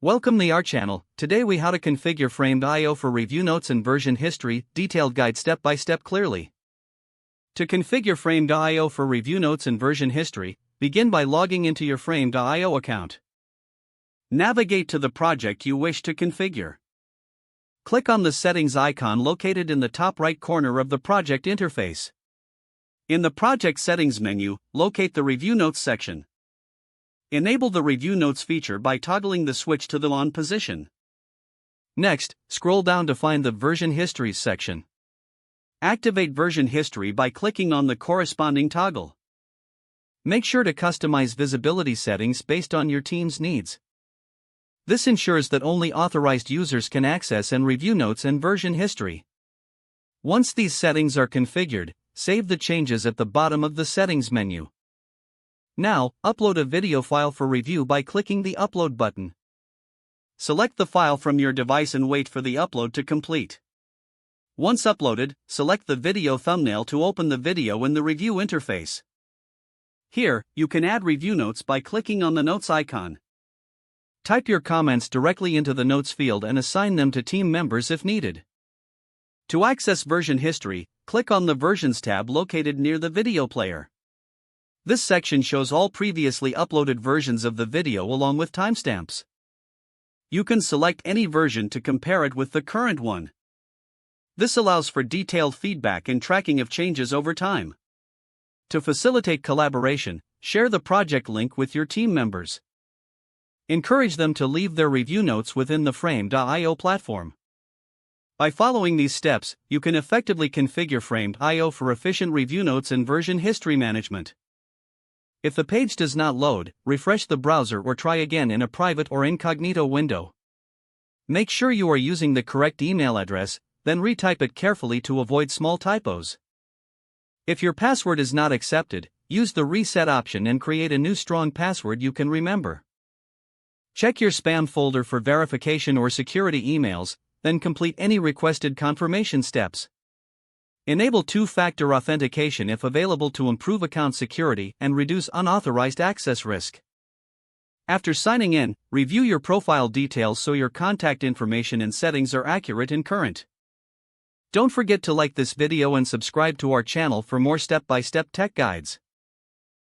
Welcome to our channel. Today we how to configure Framed.io for review notes and version history, detailed guide step by step clearly. To configure Framed.io for review notes and version history, begin by logging into your Framed.io account. Navigate to the project you wish to configure. Click on the settings icon located in the top right corner of the project interface. In the project settings menu, locate the review notes section. Enable the Review Notes feature by toggling the switch to the on position. Next, scroll down to find the Version Histories section. Activate Version History by clicking on the corresponding toggle. Make sure to customize visibility settings based on your team's needs. This ensures that only authorized users can access and review notes and version history. Once these settings are configured, save the changes at the bottom of the settings menu. Now, upload a video file for review by clicking the Upload button. Select the file from your device and wait for the upload to complete. Once uploaded, select the video thumbnail to open the video in the review interface. Here, you can add review notes by clicking on the Notes icon. Type your comments directly into the Notes field and assign them to team members if needed. To access version history, click on the Versions tab located near the video player. This section shows all previously uploaded versions of the video along with timestamps. You can select any version to compare it with the current one. This allows for detailed feedback and tracking of changes over time. To facilitate collaboration, share the project link with your team members. Encourage them to leave their review notes within the Framed.io platform. By following these steps, you can effectively configure Framed.io for efficient review notes and version history management. If the page does not load, refresh the browser or try again in a private or incognito window. Make sure you are using the correct email address, then retype it carefully to avoid small typos. If your password is not accepted, use the reset option and create a new strong password you can remember. Check your spam folder for verification or security emails, then complete any requested confirmation steps. Enable two-factor authentication if available to improve account security and reduce unauthorized access risk. After signing in, review your profile details so your contact information and settings are accurate and current. Don't forget to like this video and subscribe to our channel for more step-by-step tech guides.